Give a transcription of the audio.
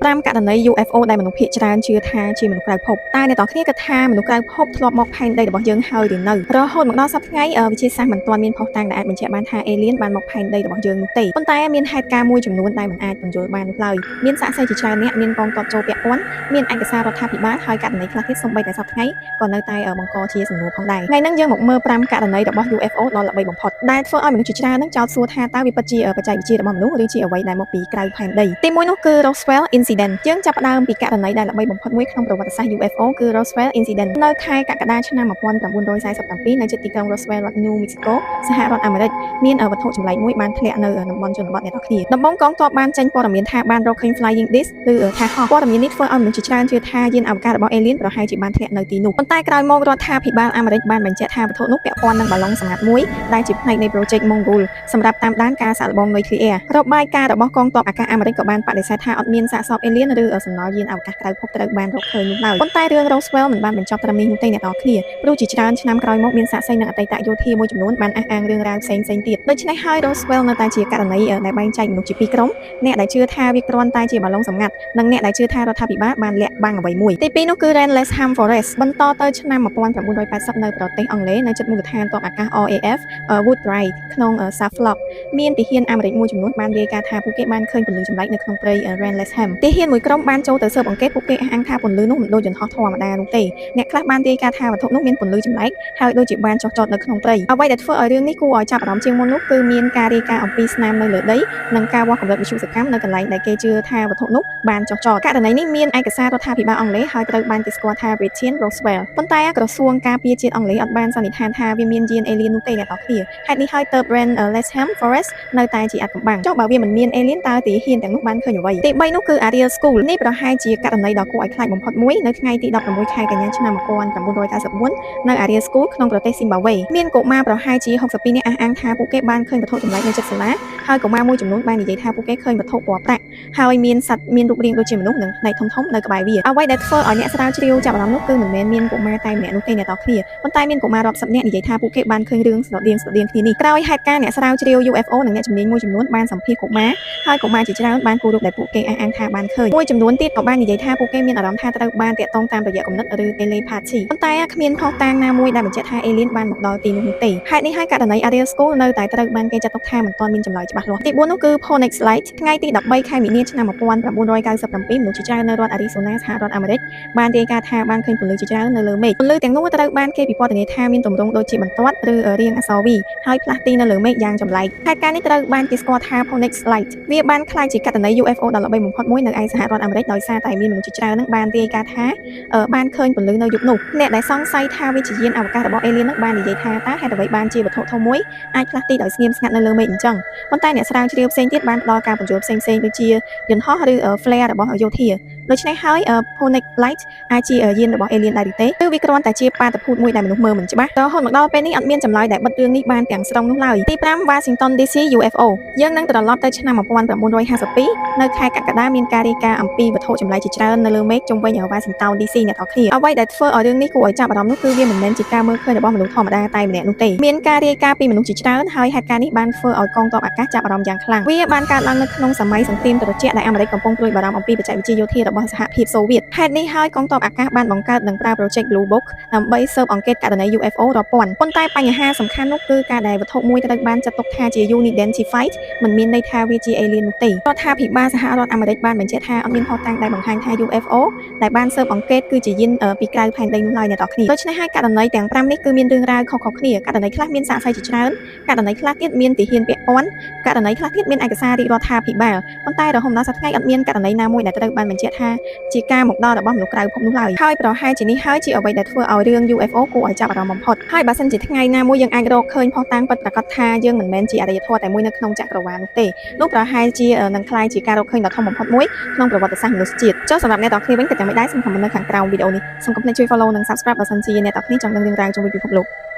5ករណី UFO ដែលមនុស្សភាគច្រើនជឿថាជាមនុស្សក្រៅភពតែអ្នកនរគ្នាគិតថាមនុស្សក្រៅភពធ្លាប់មកផែនដីរបស់យើងហើយឬនៅរហូតមកដល់សប្តាហ៍ថ្ងៃវិទ្យាសាស្ត្រមិនទាន់មានភស្តុតាងដែលអាចបញ្ជាក់បានថាអេលៀនបានមកផែនដីរបស់យើងនោះទេប៉ុន្តែមានហេតុការណ៍មួយចំនួនដែលមិនអាចបញ្យល់បាននោះឡើយមានសាក្សីជាច្រើនអ្នកមានកងទ័ពចូលពាក់ព័ន្ធមានឯកសាររដ្ឋាភិបាលហើយករណីខ្លះទៀតសូម្បីតែសប្តាហ៍ថ្ងៃក៏នៅតែបង្កជាសំណួរផងដែរថ្ងៃនេះយើងមកមើល5ករណីរបស់ UFO ដ៏ល្បីបំផុតដែលធ្វើឲ្យមនុស្សជាច្រើននឹងចោទសួរថាតើវាពិតជាបច្ចេកវិទ្យារបស់មនុស្សឬជាអ្វីដែលមកពីក្រៅផែនដីទីមួយនោះគឺ Roswell Incident យើងចាប់ផ្ដើមពីករណីដែលល្បីបំផុតមួយក្នុងប្រវត្តិសាស្ត្រ UFO គឺ Roswell Incident នៅខែកក្កដាឆ្នាំ1947នៅជិតទីក្រុង Roswell រដ្ឋ New Mexico សហរដ្ឋអាមេរិកមានវត្ថុចម្លែកមួយបានធ្លាក់នៅតំបន់ជនបទអ្នកនរគ្នាដំបូងកងទ័ពបានចេញព័ត៌មានថាបានរកឃើញ Flying Disc ឬថាហោះព័ត៌មាននេះធ្វើឲ្យមនុស្សជាច្រើនជឿថាយានអវកាសរបស់ Alien ប្រហែលជាបានធ្លាក់នៅទីនោះប៉ុន្តែក្រោយមករដ្ឋាភិបាលអាមេរិកបានបញ្ជាក់ថាវត្ថុនោះពាក់ព័ន្ធនឹងបាឡុងសម្ងាត់មួយដែលជាផ្នែកនៃ Project Mongol សម្រាប់តាមដានការសាកល្បងនុយក្លេអ៊ែររបាយការណ៍របស់កងទ័ពអាកាសអាមេរិកក៏បានបដិសេធថាអត់មានសាកសព Alien ឬសំណល់យានអវកាសក្រៅភពត្រូវបានរកឃើញនោះឡើយប៉ុន្តែរឿង Roswell មិនបានបញ្ចប់ត្រឹមនេះនោះទេអ្នកនរគ្នាព្រោះជាច្រើនឆ្នាំក្រោយមកមានសាក្សីនិងអតីតយោធាមួយចំនួនបានអះអាងរឿងរ៉ាវផ្សេងៗទៀតដូច្នេះហើយ Roswell នៅតែជាករណីដែលបែងចែកមនុស្សជាពីរក្រុមអ្នកដែលជឿថាវាគ្រាន់តែជាបាឡុងសម្ងាត់និងអ្នកដែលជឿថារដ្ឋាភិបាលបានលាក់បាំងអ្វីមួយទីពីរនោះគឺ Rendlesham Forest បន្តទៅឆ្នាំ1980នៅប្រទេសអង់គ្លេសនៅជិតមូលដ្ឋានទ័ពអាកាស RAF Woodwright ក្នុង Suffolk មានទាហានអាមេរិកមួយចំនួនបានរាយការណ៍ថាពួកគេបានឃើញពន្លឺចម្លែកនៅក្នុងព្រៃ Rendlesham ទាហានមួយក្រុមបានចូលទៅស៊ើបអង្កេតពួកគេអះអាងថាពន្លឺនោះមិនដូចយន្តហោះធម្មតានោះទេអ្នកខ្លះបានរាយការណ៍ថាវត្ថុនោះមានពន្លឺចម្លែកហើយដូចជាបានចុះចតនៅក្នុងព្រៃអ្វីដែលធ្វើឲ្យរឿងនេះគួរឲ្យចាប់អារម្មណ៍ជាងមុននោះគឺមានការរាយការណ៍អំពីស្នាមនៅលើដីនិងការវាស់កម្រិតវិទ្យុសកម្មនៅកន្លែងដែលគេជឿថាវត្ថុនោះបានចុះចតករណីនេះមានឯកសាររដ្ឋាភិបាលអង់គ្លេសហើយត្រូវបានគេស្គាល់ថា British Roswell ប៉ុន្តែក្រសួងការពារជាតិអង់គ្លេសអត់បានសន្និដ្ឋានថាវាមានយាន Alien នោះទេអ្នកនរគ្នាហេតុនេះហើយទើប Rendlesham Forest នៅតែជាអាថ៌កំបាំងចុះបើវាមិនមាន Alien តើទាហានទាំងនោះបានឃើញអ្វីទី3នោះគឺ Ariel School នេះប្រហែលជាករណីដ៏គួរឲ្យខ្លាចបំផុតមួយនៅថ្ងៃទី16ខែកញ្ញាឆ្នាំ1994នៅ Ariel School ក្នុងប្រទេស Zimbabwe មានកុមារប្រហែលជា62នាក់អះអាងថាពួកគេបានឃើញវត្ថុចម្លែកនៅជិតសាលាហើយកុមារមួយចំនួនបាននិយាយថាពួកគេឃើញវត្ថុពណ៌ប្រាក់ហើយមានសត្វមានរូបរាងដូចជាមនុស្សនិងផ្នែកធំៗនៅក្បែរវាអ្វីដែលធ្វើឲ្យអ្នកស្រាវជ្រាវចាប់អារម្មណ៍នោះគឺមិនមែនមានកុមារតែម្នាក់នោះទេអ្នកនរគ្នាប៉ុន្តែមានកុមាររាប់សិបនាក់និយាយថាពួកគេបានឃើញរឿងស្រដៀងគ្នានេះក្រោយហេតុការណ៍អ្នកស្រាវជ្រាវ UFO និងអ្នកជំនាញមួយចំនួនបានសម្ភាសន៍កុមារហើយកុមារជាច្រើនបានគូររូបដែលពួកគេអះអាងថាបានឃើញមួយចំនួនទៀតក៏បាននិយាយថាពួកគេមានអារម្មណ៍ថាត្រូវបានតាក់ទងតាមរយៈគំនិតឬ telepathy ប៉ុន្តែគ្មានភស្តុតាងណាមួយដែលបញ្ជាក់ថា Alien បានមកដល់ទីនោះទេហេតុនេះហើយករណី Ariel School នៅតែត្រូវបានគេចាត់ទុកថាមិនទាន់មានចម្លើយច្បាស់លាស់ទី4នោះគឺ Phoenix Light ថ្ងៃទី13ខែមីនាឆ្នាំ1997មនុស្សជាច្រើននៅរដ្ឋ Arizona សហរដ្ឋអាមេរិកបានរាយការណ៍ថាបានឃើញពន្លឺជាច្រើននៅលើមេឃពន្លឺទាំងនោះត្រូវបានគេពិពណ៌នាថាមានទម្រង់ដូចជាបន្ទាត់ឬរាងអក្សរ V ហើយផ្លាស់ទីនៅលើមេឃយ៉ាងចម្លែកហេតុការណ៍នេះត្រូវបានគេស្គាល់ថា Phoenix Light វាបានក្លាយជាករណី UFO ដ៏ល្បីបំផុតមួយនៅឯសហរដ្ឋអាមេរិកដោយសារតែមានមនុស្សជាច្រើននឹងបានរាយការណ៍ថាបានឃើញពន្លឺនៅយប់នោះអ្នកដែលសង្ស័យថាវាជាយានអវកាសរបស់ Alien នឹងបាននិយាយថាតើហេតុអ្វីបានជាវត្ថុធំមួយអាចផ្លាស់ទីដោយស្ងៀមស្ងាត់នៅលើមេឃអញ្ចឹងប៉ុន្តែអ្នកស្រាវជ្រាវផ្សេងទៀតបានផ្ដល់ការបញ្យល់ផ្សេងៗដូចជាយន្តហោះឬ flare របស់យោធាដូច្នេះហើយ Phoenix Light អាចជាយានរបស់ Alien ដែរឬទេគឺវាគ្រាន់តែជាបាតុភូតមួយដែលមនុស្សមើលមិនច្បាស់រហូតមកដល់ពេលនេះអត់មានចម្លើយដែលបិទរឿងនេះបានទាំងស្រុងនោះឡើយទី5 Washington DC UFO យើងនឹងត្រឡប់ទៅឆ្នាំ1952នៅខែកក្កដាមានការរាយការណ៍អំពីវត្ថុចម្លែកជាច្រើននៅលើមេឃជុំវិញ Washington DC អ្នកនរគ្នាអ្វីដែលធ្វើឲ្យរឿងនេះគួរឲ្យចាប់អារម្មណ៍នោះគឺវាមិនមែនជាការមើលឃើញរបស់មនុស្សធម្មតាតែម្នាក់នោះទេមានការរាយការណ៍ពីមនុស្សជាច្រើនហើយហេតុការណ៍នេះបានធ្វើឲ្យកងទ័ពអាកាសចាប់អារម្មណ៍យ៉ាងខ្លាំងវាបានកើតឡើងនៅក្នុងសម័យសង្គ្រាមត្រជាក់ដែលអាមេរិកកំពុងព្រួយបារម្ភអំពីបច្ចេកវិទ្យាយោធារបស់សហភាពសូវៀតហេតុនេះហើយកងទ័ពអាកាសបានបង្កើតនិងប្រើ Project Blue Book ដើម្បីស៊ើបអង្កេតករណី UFO រាប់ពាន់ប៉ុន្តែបញ្ហាសំខាន់នោះគឺការដែលវត្ថុមួយត្រូវបានចាត់ទុកថាជា unidentified មិនមានន័យថាវាជា Alien នោះទេរដ្ឋាភិបាលសហរដ្ឋអាមេរិកបានបញ្ជាក់ថាអត់មានភស្តុតាងដែលបង្ហាញថា UFO ដែលបានស៊ើបអង្កេតគឺជាយានពីក្រៅផែនដីនោះឡើយអ្នកនរគ្នាដូច្នេះហើយករណីទាំង5នេះគឺមានរឿងរ៉ាវខុសៗគ្នាករណីខ្លះមានសាក្សីជាច្រើនករណីខ្លះទៀតមានទាហានពាក់ព័ន្ធករណីខ្លះទៀតមានឯកសាររាជរដ្ឋាភិបាលប៉ុន្តែរហូតដល់សប្តាហ៍ថ្ងៃអត់មានករណីណាមួយដែលត្រូវបានបញ្ជាក់ថាជាការមកដល់របស់មនុស្សក្រៅភពនោះឡើយហើយប្រហែលជានេះហើយជាអ្វីដែលធ្វើឲ្យរឿង UFO គួរឲ្យចាប់អារម្មណ៍បំផុតហើយបើសិនជាថ្ងៃណាមួយយើងអាចរកឃើញភស្តុតាងពិតប្រាកដថាយើងមិនមែនជាអរិយធម៌តែមួយនៅក្នុងចក្រវាឡនោះទេនោះប្រហែលជានឹងក្លាយជាការរកឃើញដ៏ធំបំផុតមួយក្នុងប្រវត្តិសាស្ត្រមនុស្សជាតិចុះសម្រាប់អ្នកទាំងគ្នាវិញក៏យ៉ាងមិនដែរសូមខមមិននៅខាងក្រោមវីដេអូនេះសូមកុំភ្លេចជួយ follow និង subscribe បើសិនជាអ្នកទាំងគ្នាចង់ដឹងរឿងរ៉ាវជុំវិញពិភពលោក